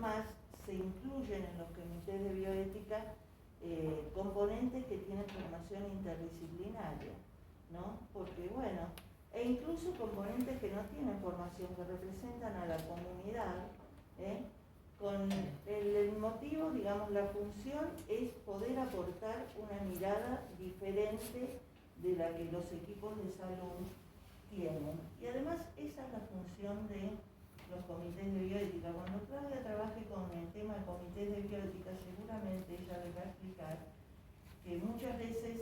más se incluyen en los comités de bioética componentes que tienen formación interdisciplinaria, ¿no? Porque bueno, e incluso componentes que no tienen formación, que representan a la comunidad, con el motivo, digamos, la función es poder aportar una mirada diferente de la que los equipos de salud tienen. Y además esa es la función de los comités de bioética. Cuando Claudia trabaje con el tema de comités de bioética, seguramente ella les va a explicar que muchas veces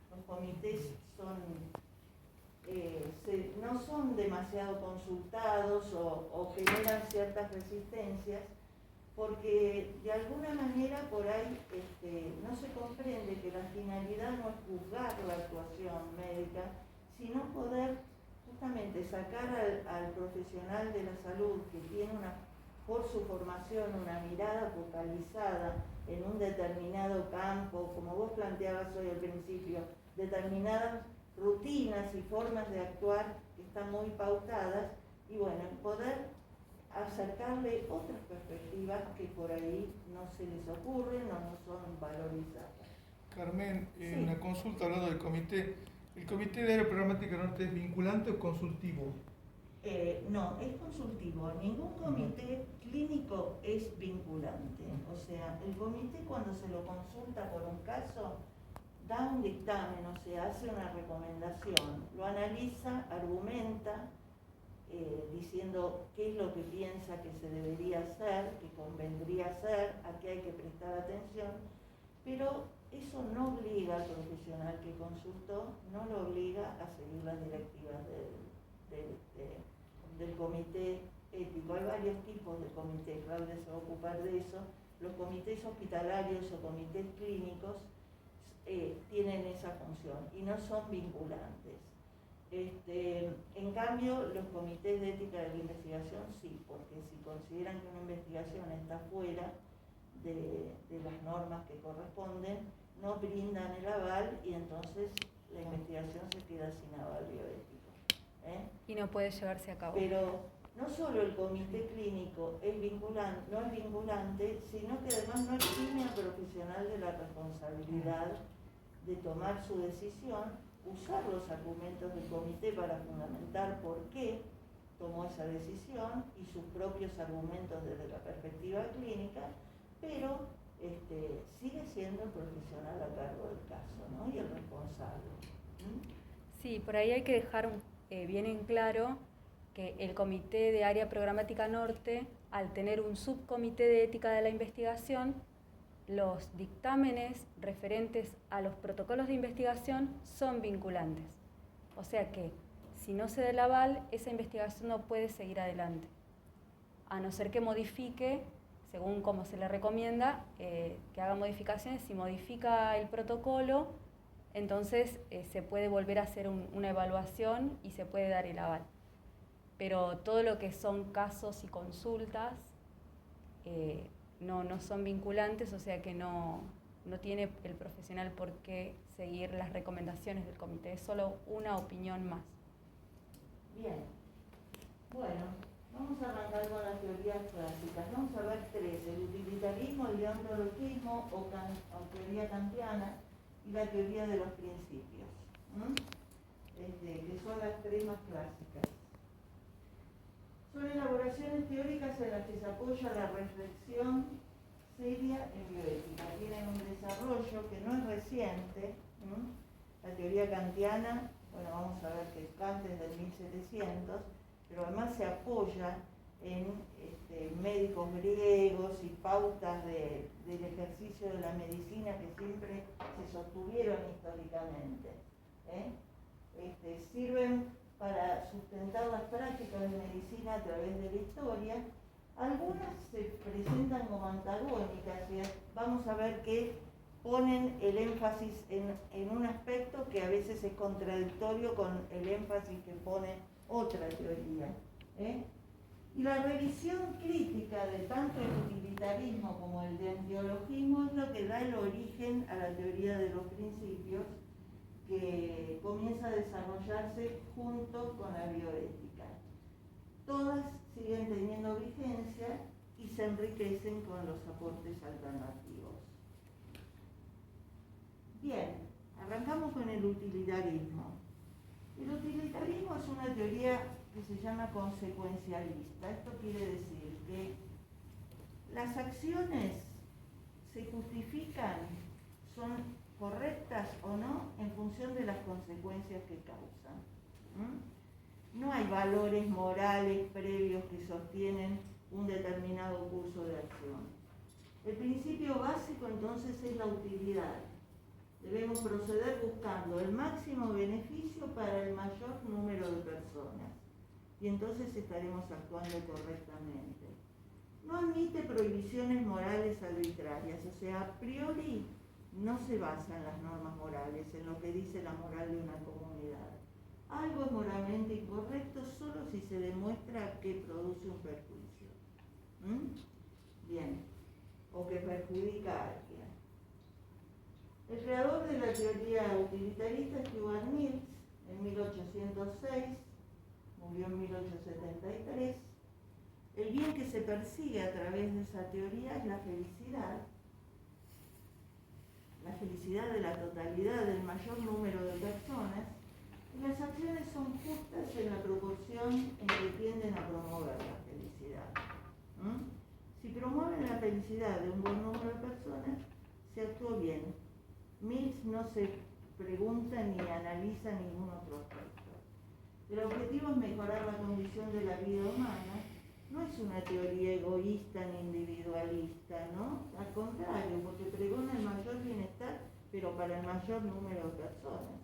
los comités no son demasiado consultados o generan ciertas resistencias porque de alguna manera por ahí no se comprende que la finalidad no es juzgar la actuación médica, sino poder justamente sacar al profesional de la salud que tiene por su formación una mirada focalizada en un determinado campo, como vos planteabas hoy al principio, determinadas rutinas y formas de actuar que están muy pautadas, y bueno, poder acercarle otras perspectivas que por ahí no se les ocurren o no son valorizadas. Carmen, Sí. una consulta hablando del comité. ¿El comité de área programática norte es vinculante o consultivo? No, es consultivo. Ningún comité clínico es vinculante. O sea, el comité cuando se lo consulta por un caso, da un dictamen, o sea, hace una recomendación, lo analiza, argumenta, diciendo qué es lo que piensa que se debería hacer, que convendría hacer, a qué hay que prestar atención, pero eso no obliga al profesional que consultó, no lo obliga a seguir las directivas del comité ético. Hay varios tipos de comités, Claudia se va a ocupar de eso. Los comités hospitalarios o comités clínicos tienen esa función y no son vinculantes. En cambio, los comités de ética de la investigación sí, porque si consideran que una investigación está fuera de las normas que corresponden, no brindan el aval y entonces la investigación se queda sin aval bioético. Y no puede llevarse a cabo. Pero no solo el comité clínico no es vinculante, sino que además no exime al profesional de la responsabilidad de tomar su decisión, usar los argumentos del comité para fundamentar por qué tomó esa decisión y sus propios argumentos desde la perspectiva clínica, pero sigue siendo el profesional a cargo del caso, ¿no? Y el responsable. Sí, por ahí hay que dejar bien en claro que el Comité de Área Programática Norte, al tener un subcomité de ética de la investigación, los dictámenes referentes a los protocolos de investigación son vinculantes. O sea que, si no se da el aval, esa investigación no puede seguir adelante, a no ser que modifique, según como se le recomienda, que haga modificaciones. Si modifica el protocolo, entonces se puede volver a hacer una evaluación y se puede dar el aval. Pero todo lo que son casos y consultas no son vinculantes, o sea que no tiene el profesional por qué seguir las recomendaciones del comité, es solo una opinión más. Bien, bueno, vamos a arrancar con las teorías clásicas. Vamos a ver tres: el utilitarismo, el deontologismo o teoría kantiana y la teoría de los principios, que son las tres más clásicas. Son elaboraciones teóricas en las que se apoya la reflexión seria en bioética. Tienen un desarrollo que no es reciente. La teoría kantiana, bueno, vamos a ver que Kant es del 1700, pero además se apoya en médicos griegos y pautas del ejercicio de la medicina que siempre se sostuvieron históricamente. Sirven para sustentar las prácticas de medicina a través de la historia. Algunas se presentan como antagónicas y vamos a ver que ponen el énfasis en un aspecto que a veces es contradictorio con el énfasis que pone otra teoría. Y la revisión crítica de tanto el utilitarismo como el deontologismo es lo que da el origen a la teoría de los principios, que comienza a desarrollarse junto con la bioética. Todas siguen teniendo vigencia y se enriquecen con los aportes alternativos. Bien, arrancamos con el utilitarismo. El utilitarismo es una teoría que se llama consecuencialista. Esto quiere decir que las acciones se justifican, son correctas o no en función de las consecuencias que causan. No hay valores morales previos que sostienen un determinado curso de acción. El principio básico entonces es la utilidad. Debemos proceder buscando el máximo beneficio para el mayor número de personas y entonces estaremos actuando correctamente. No admite prohibiciones morales arbitrarias, o sea, a priori no se basa en las normas morales, en lo que dice la moral de una comunidad. Algo es moralmente incorrecto solo si se demuestra que produce un perjuicio. Bien, o que perjudica a alguien. El creador de la teoría utilitarista, Stuart Mill, en 1806, murió en 1873, el bien que se persigue a través de esa teoría es la felicidad de la totalidad del mayor número de personas, y las acciones son justas en la proporción en que tienden a promover la felicidad. Si promueven la felicidad de un buen número de personas, se actúa bien. Mills no se pregunta ni analiza ningún otro aspecto. El objetivo es mejorar la condición de la vida humana. No es una teoría egoísta ni individualista, ¿no? Al contrario, porque pregona el mayor bienestar, pero para el mayor número de personas.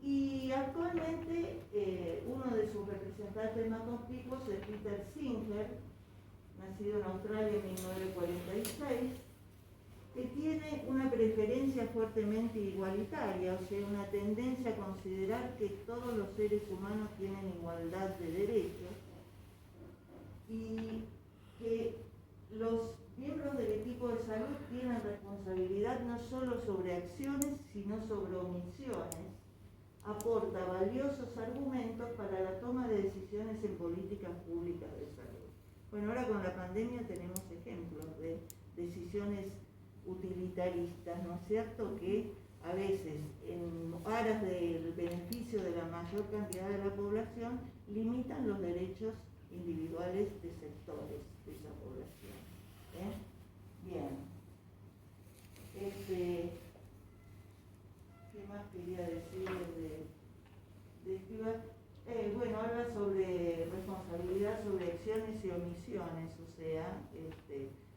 Y actualmente uno de sus representantes más conspicuos es Peter Singer, nacido en Australia en 1946, que tiene una preferencia fuertemente igualitaria, o sea, una tendencia a considerar que todos los seres humanos tienen igualdad de derechos y que los miembros del equipo de salud tienen responsabilidad no solo sobre acciones, sino sobre omisiones. Aporta valiosos argumentos para la toma de decisiones en políticas públicas de salud. Bueno, ahora con la pandemia tenemos ejemplos de decisiones utilitaristas, ¿no es cierto?, que a veces en aras del beneficio de la mayor cantidad de la población limitan los derechos individuales de sectores de esa población. Bien. ¿Qué más quería decir de Stuart? Bueno, habla sobre responsabilidad sobre acciones y omisiones, o sea,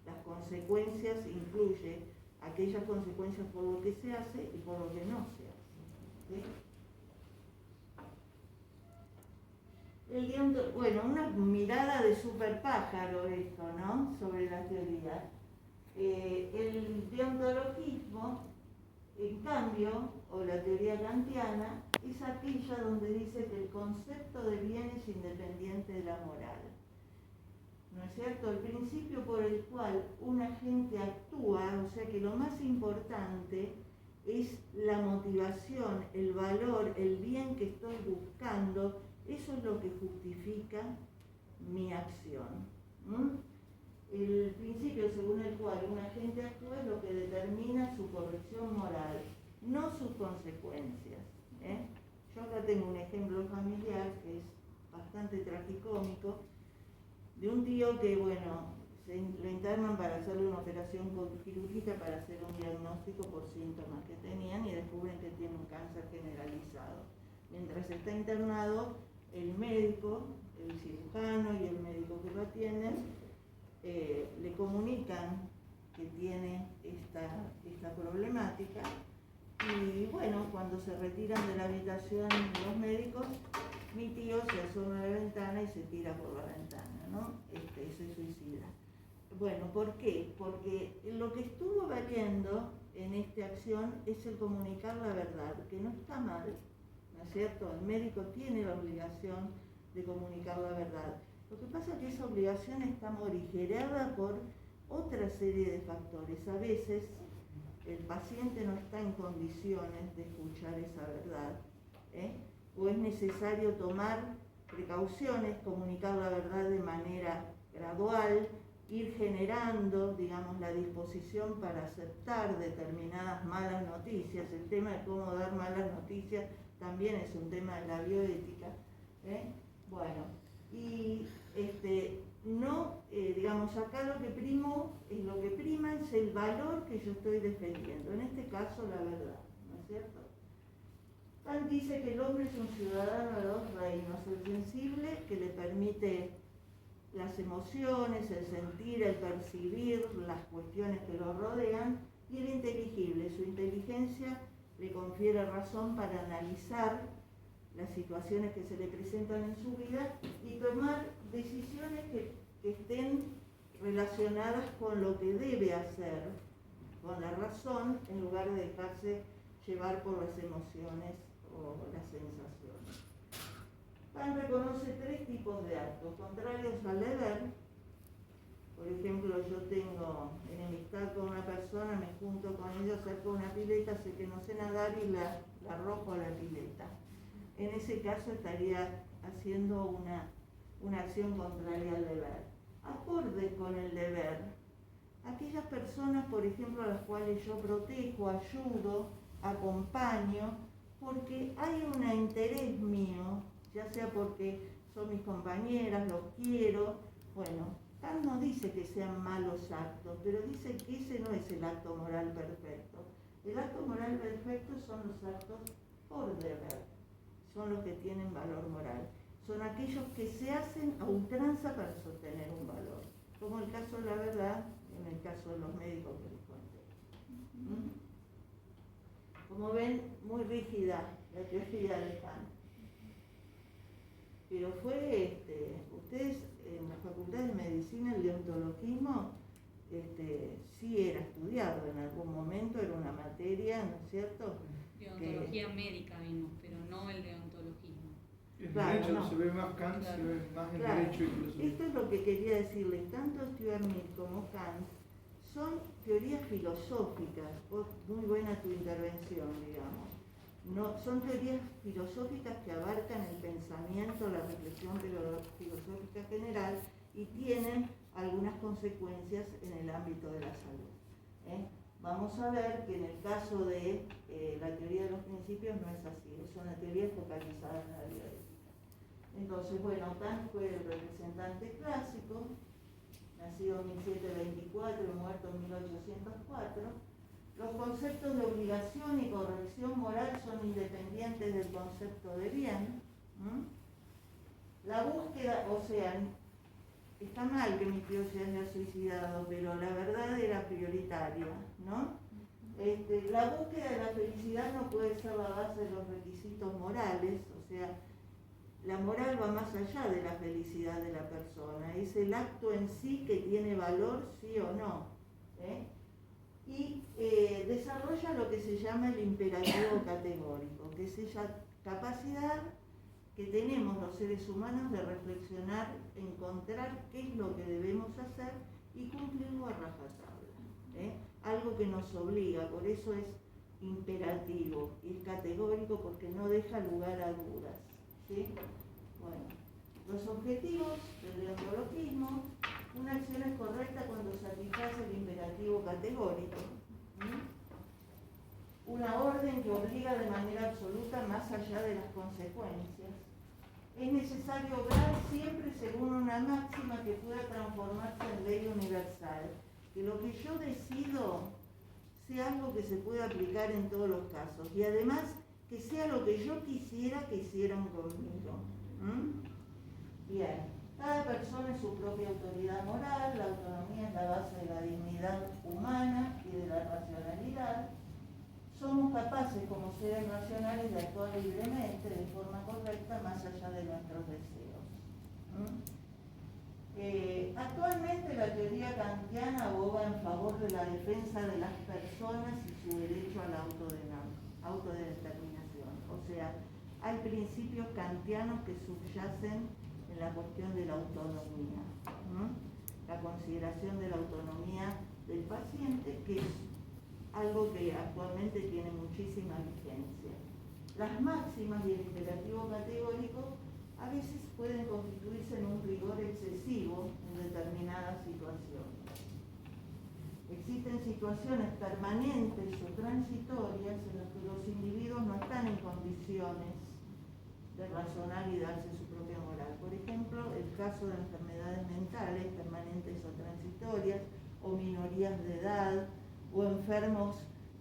las consecuencias incluye aquellas consecuencias por lo que se hace y por lo que no se hace. Bueno, una mirada de super pájaro esto, ¿no?, sobre la teoría. El deontologismo, en cambio, o la teoría kantiana, es aquella donde dice que el concepto de bien es independiente de la moral. ¿No es cierto? El principio por el cual un agente actúa, o sea que lo más importante es la motivación, el valor, el bien que estoy buscando, eso es lo que justifica mi acción. El principio según el cual un agente actúa es lo que determina su corrección moral, no sus consecuencias. Yo acá tengo un ejemplo familiar que es bastante tragicómico, de un tío que, bueno, lo internan para hacerle una operación quirúrgica para hacer un diagnóstico por síntomas que tenían y descubren que tiene un cáncer generalizado. Mientras está internado, el médico, el cirujano y el médico que lo atienden le comunican que tiene esta problemática y, bueno, cuando se retiran de la habitación los médicos, mi tío se asoma a la ventana y se tira por la ventana, ¿no? Se suicida. Bueno, ¿por qué? Porque lo que estuvo valiendo en esta acción es el comunicar la verdad, que no está mal, ¿no es cierto? El médico tiene la obligación de comunicar la verdad. Lo que pasa es que esa obligación está morigerada por otra serie de factores. A veces el paciente no está en condiciones de escuchar esa verdad, o es necesario tomar precauciones, comunicar la verdad de manera gradual, ir generando, digamos, la disposición para aceptar determinadas malas noticias. El tema de cómo dar malas noticias también es un tema de la bioética. Bueno, y no, digamos, acá lo que prima es el valor que yo estoy defendiendo, en este caso la verdad, ¿no es cierto? Kant dice que el hombre es un ciudadano de dos reinos, el sensible, que le permite las emociones, el sentir, el percibir las cuestiones que lo rodean, y el inteligible, su inteligencia le confiere razón para analizar las situaciones que se le presentan en su vida y tomar decisiones que estén relacionadas con lo que debe hacer, con la razón, en lugar de dejarse llevar por las emociones o las sensaciones. Kant reconoce tres tipos de actos: contrarios al deber. Por ejemplo, yo tengo enemistad con una persona, me junto con ella, acerco una pileta, sé que no sé nadar y la arrojo a la pileta. En ese caso estaría haciendo una acción contraria al deber. Acorde con el deber, aquellas personas, por ejemplo, a las cuales yo protejo, ayudo, acompaño, porque hay un interés mío, ya sea porque son mis compañeras, los quiero. Bueno, Kant no dice que sean malos actos, pero dice que ese no es el acto moral perfecto. El acto moral perfecto son los actos por deber, son los que tienen valor moral. Son aquellos que se hacen a ultranza para sostener un valor, como el caso de la verdad, en el caso de los médicos que les conté. Como ven, muy rígida la teoría de Kant. Pero fue, ustedes en la Facultad de Medicina, el deontologismo sí era estudiado en algún momento, era una materia, ¿no es cierto? Deontología médica vimos, pero no el deontologismo. En Claro, derecho no. se ve más Kant, se ve más en Claro. derecho y filosofía. Esto es lo que quería decirles. Tanto Stuart Mill como Kant son teorías filosóficas. Muy buena tu intervención, digamos. No, son teorías filosóficas que abarcan el pensamiento, la reflexión filosófica general y tienen algunas consecuencias en el ámbito de la salud. Vamos a ver que en el caso de la teoría de los principios no es así, es una teoría focalizada en la bioética. Entonces, bueno, Kant fue el representante clásico, nacido en 1724 y muerto en 1804. Los conceptos de obligación y corrección moral son independientes del concepto de bien. La búsqueda, o sea, está mal que mi tío se haya suicidado, pero la verdad era prioritaria, ¿no? La búsqueda de la felicidad no puede ser la base de los requisitos morales, o sea, la moral va más allá de la felicidad de la persona, es el acto en sí que tiene valor, sí o no. Y desarrolla lo que se llama el imperativo categórico, que es esa capacidad que tenemos los seres humanos de reflexionar, encontrar qué es lo que debemos hacer y cumplirlo a rajatabla. Algo que nos obliga, por eso es imperativo y es categórico porque no deja lugar a dudas. ¿Sí? Bueno, los objetivos del deontologismo: una acción es correcta cuando satisface el imperativo categórico. Una orden que obliga de manera absoluta más allá de las consecuencias. Es necesario obrar siempre según una máxima que pueda transformarse en ley universal. Que lo que yo decido sea algo que se pueda aplicar en todos los casos. Y además que sea lo que yo quisiera que hicieran conmigo. Bien. Cada persona es su propia autoridad moral, la autonomía es la base de la dignidad humana y de la racionalidad. Somos capaces como seres racionales de actuar libremente, de forma correcta, más allá de nuestros deseos. Actualmente la teoría kantiana aboga en favor de la defensa de las personas y su derecho a la autodeterminación. O sea, hay principios kantianos que subyacen en la cuestión de la autonomía, la consideración de la autonomía del paciente, que es algo que actualmente tiene muchísima vigencia. Las máximas y el imperativo categórico a veces pueden constituirse en un rigor excesivo en determinadas situaciones. Existen situaciones permanentes o transitorias en las que los individuos no están en condiciones de razonar y darse su propia moral. Por ejemplo, el caso de enfermedades mentales permanentes o transitorias, o minorías de edad, o enfermos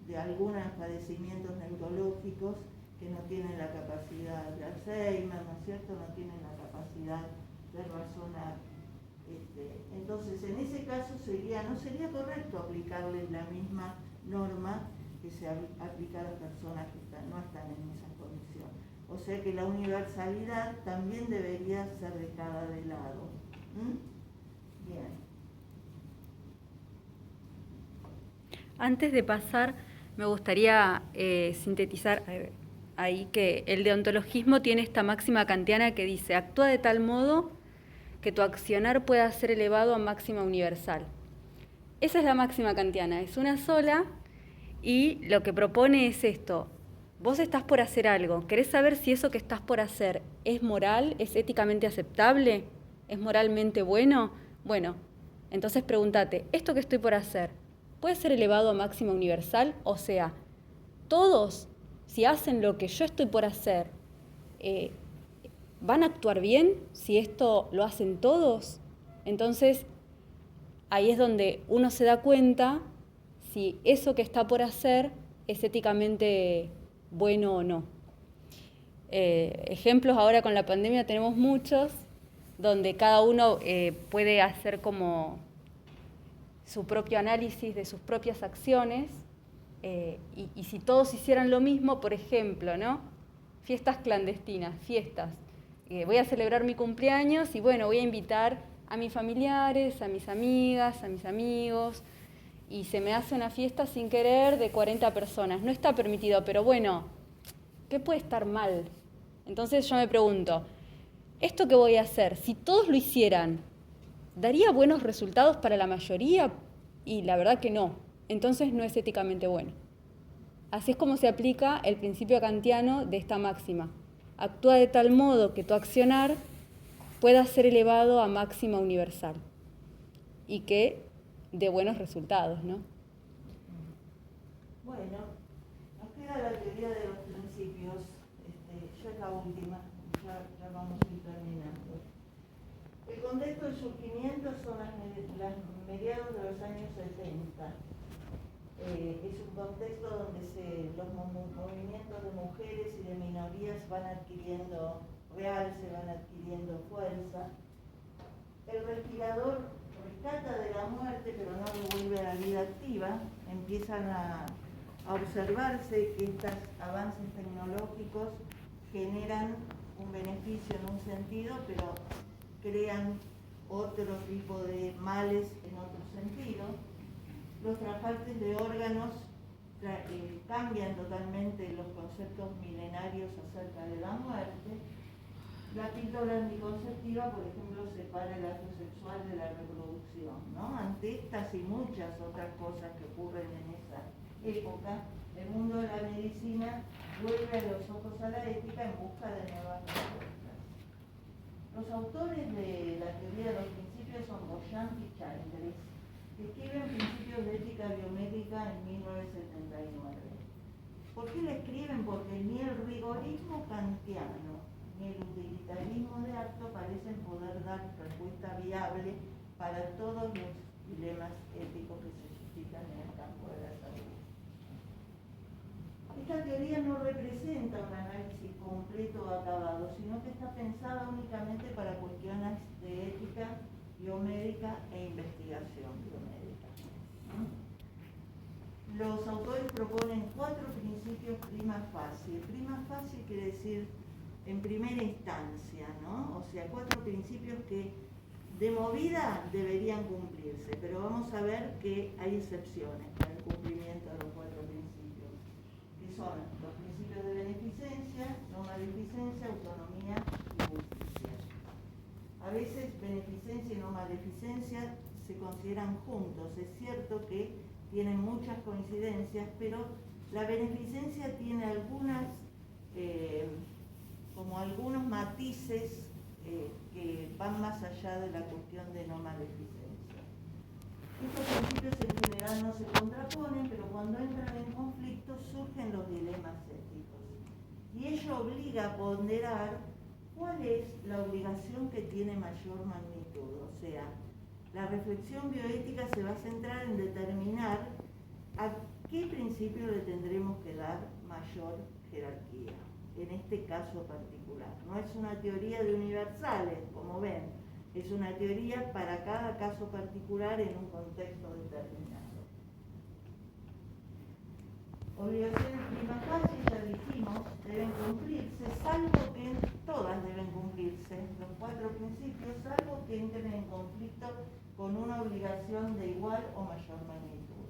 de algunos padecimientos neurológicos que no tienen la capacidad de Alzheimer, ¿no es cierto?, no tienen la capacidad de razonar. Entonces, en ese caso no sería correcto aplicarles la misma norma que se aplica a las personas que no están en esas condiciones. O sea que la universalidad también debería ser dejada de lado. Bien. Antes de pasar, me gustaría sintetizar ahí que el deontologismo tiene esta máxima kantiana que dice: actúa de tal modo que tu accionar pueda ser elevado a máxima universal. Esa es la máxima kantiana, es una sola, y lo que propone es esto: vos estás por hacer algo, ¿querés saber si eso que estás por hacer es moral, es éticamente aceptable, es moralmente bueno? Bueno, entonces pregúntate, ¿esto que estoy por hacer puede ser elevado a máxima universal? O sea, todos, si hacen lo que yo estoy por hacer, ¿van a actuar bien si esto lo hacen todos? Entonces, ahí es donde uno se da cuenta si eso que está por hacer es éticamente bueno o no. Ejemplos ahora con la pandemia tenemos muchos, donde cada uno puede hacer como su propio análisis de sus propias acciones, y si todos hicieran lo mismo, por ejemplo, ¿no? Fiestas clandestinas, fiestas. Voy a celebrar mi cumpleaños y bueno, voy a invitar a mis familiares, a mis amigas, a mis amigos, y se me hace una fiesta sin querer de 40 personas. No está permitido, pero bueno, ¿qué puede estar mal? Entonces yo me pregunto, ¿esto que voy a hacer, si todos lo hicieran, daría buenos resultados para la mayoría? Y la verdad que no. Entonces no es éticamente bueno. Así es como se aplica el principio kantiano de esta máxima. Actúa de tal modo que tu accionar pueda ser elevado a máxima universal y que dé buenos resultados, ¿no? Bueno, nos queda la teoría de los principios. Ya es la última, ya vamos a ir terminando. El contexto del surgimiento son las mediados de los años 70. Es un contexto donde los movimientos de mujeres y de minorías van adquiriendo realce, van adquiriendo fuerza. El respirador rescata de la muerte, pero no lo vuelve a la vida activa. Empiezan a observarse que estos avances tecnológicos generan un beneficio en un sentido, pero crean otro tipo de males en otro sentido. Los trasplantes de órganos cambian totalmente los conceptos milenarios acerca de la muerte. La píldora anticonceptiva, por ejemplo, separa el acto sexual de la reproducción, ¿no? Ante estas y muchas otras cosas que ocurren en esa época, el mundo de la medicina vuelve los ojos a la ética en busca de nuevas respuestas. Los autores de la teoría de los principios son Beauchamp y Childress, que escriben Principios de ética biomédica en 1979. ¿Por qué la escriben? Porque ni el rigorismo kantiano ni el utilitarismo de acto parecen poder dar respuesta viable para todos los dilemas éticos que se suscitan en el campo de la salud. Esta teoría no representa un análisis completo o acabado, sino que está pensada únicamente para cuestiones de ética biomédica e investigación biomédica. Los autores proponen 4 principios prima facie. Prima facie quiere decir en primera instancia, ¿no? O sea, 4 principios que de movida deberían cumplirse, pero vamos a ver que hay excepciones para el cumplimiento de los 4 principios, que son los principios de beneficencia, no maleficencia, autonomía y justicia. A veces beneficencia y no maleficencia se consideran juntos. Es cierto que tienen muchas coincidencias, pero la beneficencia tiene algunas como algunos matices que van más allá de la cuestión de no maleficencia. Estos principios en general no se contraponen, pero cuando entran en conflicto surgen los dilemas éticos. Y ello obliga a ponderar cuál es la obligación que tiene mayor magnitud. O sea, la reflexión bioética se va a centrar en determinar a qué principio le tendremos que dar mayor jerarquía, en este caso particular. No es una teoría de universales, como ven, es una teoría para cada caso particular en un contexto determinado. Obligaciones prima facie, ya dijimos, deben cumplirse, salvo que todas deben cumplirse, los 4 principios, salvo que entren en conflicto con una obligación de igual o mayor magnitud.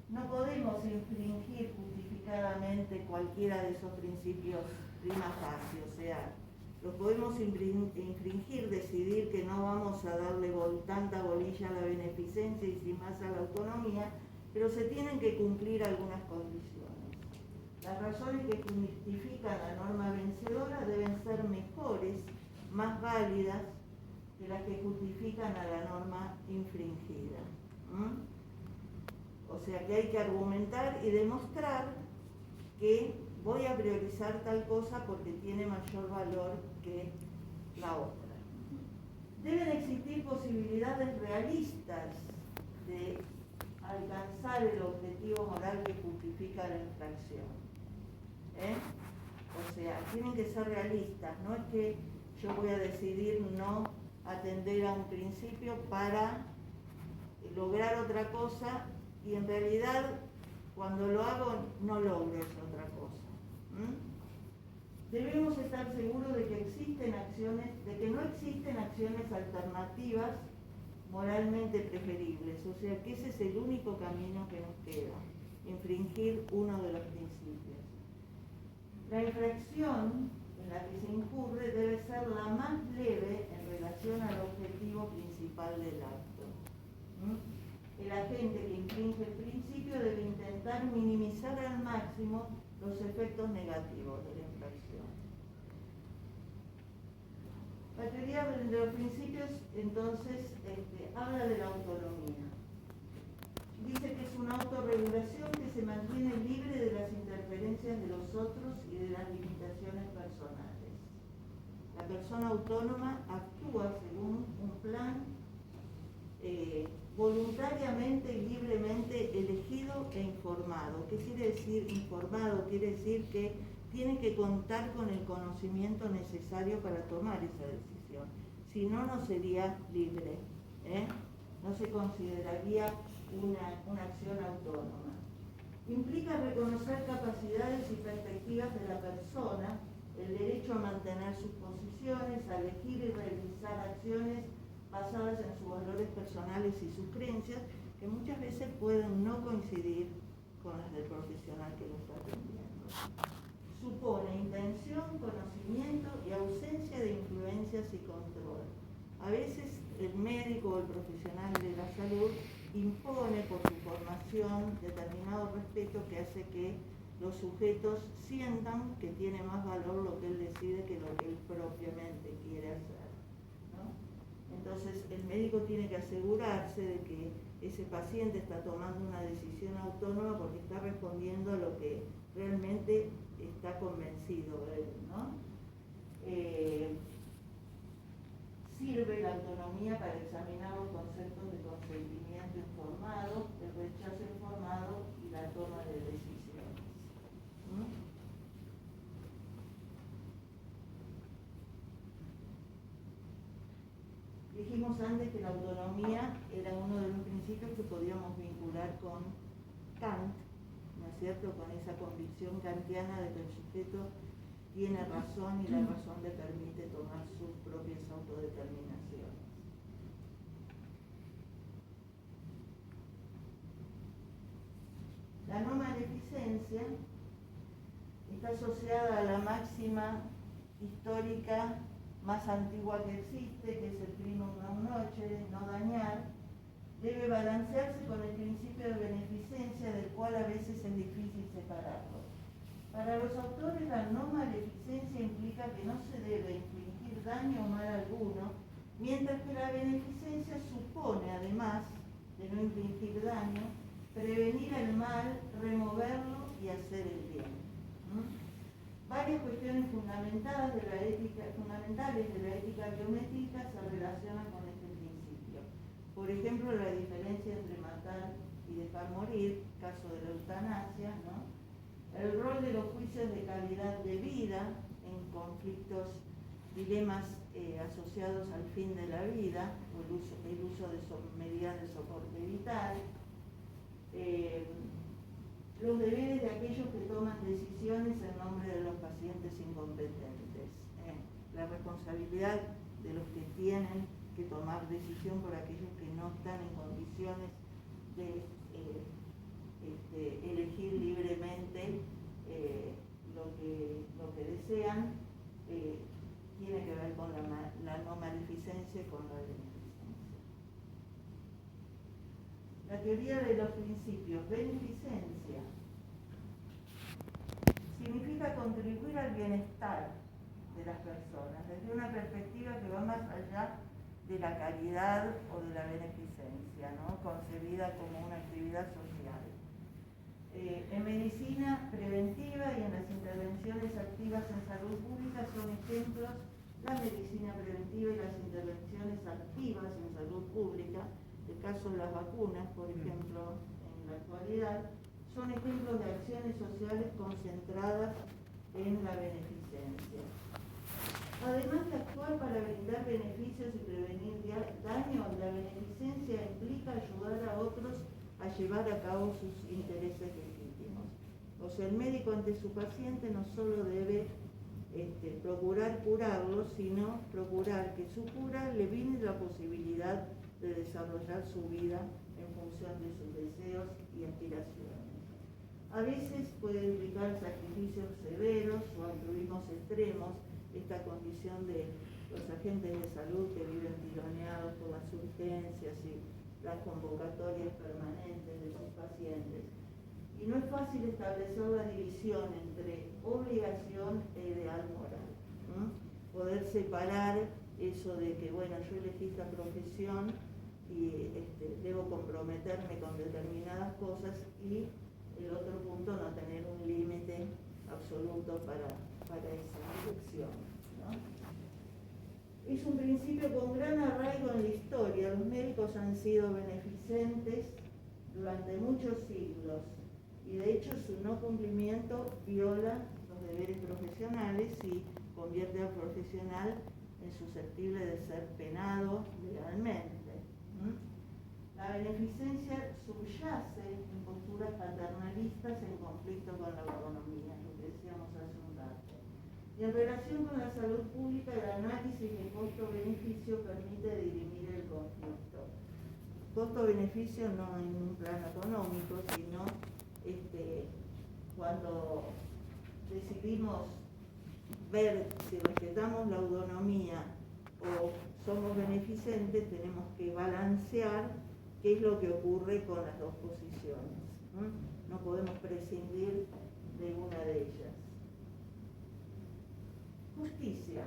No podemos infringir justificadamente cualquiera de esos principios prima facie, o sea, los podemos infringir, decidir que no vamos a darle tanta bolilla a la beneficencia y sin más a la autonomía, pero se tienen que cumplir algunas condiciones. Las razones que justifican la norma vencedora deben ser mejores, más válidas que las que justifican a la norma infringida. O sea que hay que argumentar y demostrar que voy a priorizar tal cosa porque tiene mayor valor que la otra. Deben existir posibilidades realistas de alcanzar el objetivo moral que justifica la infracción. O sea, tienen que ser realistas, no es que yo voy a decidir no atender a un principio para lograr otra cosa y en realidad cuando lo hago no logro esa otra cosa. Debemos estar seguros de que existen acciones, de que no existen acciones alternativas moralmente preferibles, o sea que ese es el único camino que nos queda, infringir uno de los principios. La infracción en la que se incurre debe ser la más leve en relación al objetivo principal del acto. El agente que infringe el principio debe intentar minimizar al máximo los efectos negativos de la infracción. La teoría de los principios, entonces, habla de la autonomía. Dice que es una autorregulación que se mantiene libre de las interferencias de los otros y de las limitaciones personales. La persona autónoma actúa según un plan voluntariamente y libremente elegido e informado. ¿Qué quiere decir informado? Quiere decir que tiene que contar con el conocimiento necesario para tomar esa decisión. Si no, no sería libre, no se consideraría una acción autónoma. Implica reconocer capacidades y perspectivas de la persona, el derecho a mantener sus posiciones, a elegir y realizar acciones basadas en sus valores personales y sus creencias, que muchas veces pueden no coincidir con las del profesional que lo está atendiendo. Supone intención, conocimiento y ausencia de influencias y control. A veces el médico o el profesional de la salud impone por su formación determinado respeto que hace que los sujetos sientan que tiene más valor lo que él decide que lo que él propiamente quiere hacer, ¿no? Entonces el médico tiene que asegurarse de que ese paciente está tomando una decisión autónoma porque está respondiendo a lo que realmente está convencido de él, ¿no? Sirve la autonomía para examinar los conceptos de consentimiento informado, el rechazo informado y la toma de decisiones. Dijimos antes que la autonomía era uno de los principios que podíamos vincular con Kant, ¿no es cierto?, con esa convicción kantiana de que el sujeto tiene razón y la razón le permite tomar sus propias autodeterminaciones. La no maleficencia está asociada a la máxima histórica más antigua que existe, que es el primum non nocere, no dañar. Debe balancearse con el principio de beneficencia, del cual a veces es difícil separarlo. Para los autores, la no maleficencia implica que no se debe infligir daño o mal alguno, mientras que la beneficencia supone, además de no infligir daño, prevenir el mal, removerlo y hacer el bien. Varias cuestiones fundamentales de la ética biométrica se relacionan con este principio. Por ejemplo, la diferencia entre matar y dejar morir, caso de la eutanasia, ¿no? El rol de los juicios de calidad de vida en conflictos, dilemas asociados al fin de la vida, o el uso de medidas de soporte vital, los deberes de aquellos que toman decisiones en nombre de los pacientes incompetentes, la responsabilidad de los que tienen que tomar decisión por aquellos que no están en condiciones de elegir libremente lo que desean, tiene que ver con la no maleficencia y con la beneficencia. La teoría de los principios. Beneficencia significa contribuir al bienestar de las personas desde una perspectiva que va más allá de la caridad o de la beneficencia, ¿no? Concebida como una actividad social. En medicina preventiva y en las intervenciones activas en salud pública son ejemplos la medicina preventiva y las intervenciones activas en salud pública. El caso de las vacunas, por ejemplo, en la actualidad, son ejemplos de acciones sociales concentradas en la beneficencia. Además de actuar para brindar beneficios y prevenir daños, la beneficencia implica ayudar a otros a llevar a cabo sus intereses legítimos. O sea, el médico ante su paciente no solo debe procurar curarlo, sino procurar que su cura le brinde la posibilidad de desarrollar su vida en función de sus deseos y aspiraciones. A veces puede implicar sacrificios severos o altruismos extremos, esta condición de los agentes de salud que viven tironeados por las urgencias y las convocatorias permanentes de sus pacientes. Y no es fácil establecer la división entre obligación e ideal moral. Poder separar eso de que, bueno, yo elegí esta profesión y debo comprometerme con determinadas cosas, y el otro punto, no tener un límite absoluto para esa elección, ¿no? Es un principio con gran arraigo en la historia. Los médicos han sido beneficentes durante muchos siglos y de hecho su no cumplimiento viola los deberes profesionales y convierte al profesional en susceptible de ser penado legalmente. La beneficencia subyace en posturas paternalistas en conflicto con la autonomía, lo que decíamos hace un rato. Y en relación con la salud pública, el análisis de costo-beneficio permite dirimir el conflicto. Costo-beneficio no en un plano económico, sino cuando decidimos ver si respetamos la autonomía o somos beneficentes, tenemos que balancear qué es lo que ocurre con las dos posiciones. No podemos prescindir de una de ellas. Justicia.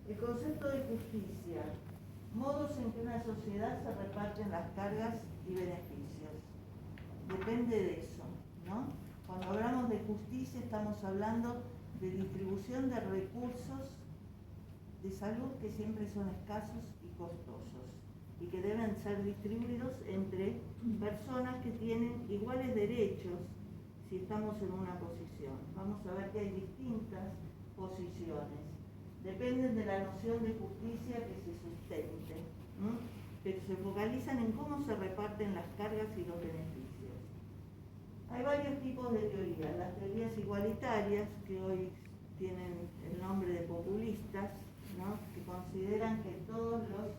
El concepto de justicia, modos en que una sociedad se reparten las cargas y beneficios. Depende de eso, ¿no? Cuando hablamos de justicia estamos hablando de distribución de recursos de salud que siempre son escasos y costosos y que deben ser distribuidos entre personas que tienen iguales derechos si estamos en una posición. Vamos a ver que hay distintas posiciones. Dependen de la noción de justicia que se sustente, pero se focalizan en cómo se reparten las cargas y los beneficios. Hay varios tipos de teorías. Las teorías igualitarias, que hoy tienen el nombre de populistas, ¿no? Que consideran que todos los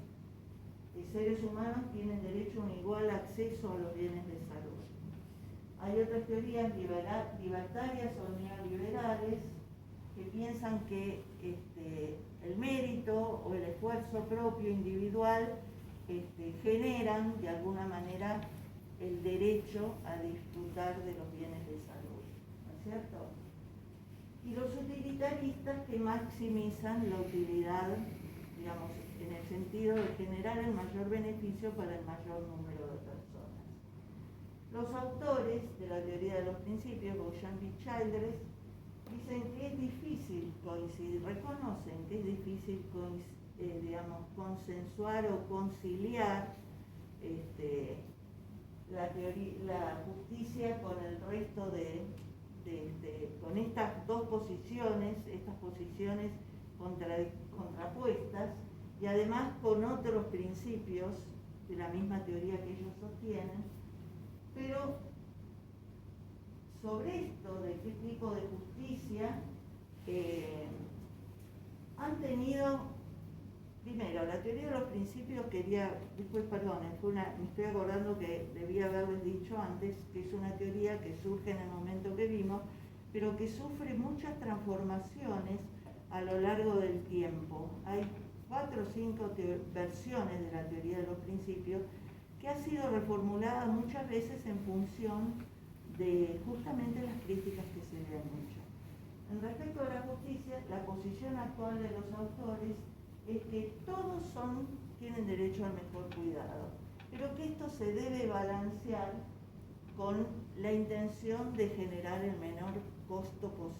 seres humanos tienen derecho a un igual acceso a los bienes de salud. Hay otras teorías libertarias o neoliberales que piensan que el mérito o el esfuerzo propio individual generan de alguna manera el derecho a disfrutar de los bienes de salud. cierto? Y los utilitaristas que maximizan la utilidad, digamos, en el sentido de generar el mayor beneficio para el mayor número de personas. Los autores de la teoría de los principios, Beauchamp y Childress, dicen que es difícil coincidir, reconocen que es difícil digamos, consensuar o conciliar la justicia con el resto con estas dos posiciones, contrapuestas, y además con otros principios de la misma teoría que ellos sostienen, pero sobre esto de qué tipo de justicia han tenido, primero, la teoría de los principios me estoy acordando que debía haberles dicho antes que es una teoría que surge en el momento que vimos, pero que sufre muchas transformaciones a lo largo del tiempo. Hay 4 o 5 versiones de la teoría de los principios que ha sido reformulada muchas veces en función de justamente las críticas que se le han hecho. En respecto a la justicia, la posición actual de los autores es que todos tienen derecho al mejor cuidado, pero que esto se debe balancear con la intención de generar el menor costo posible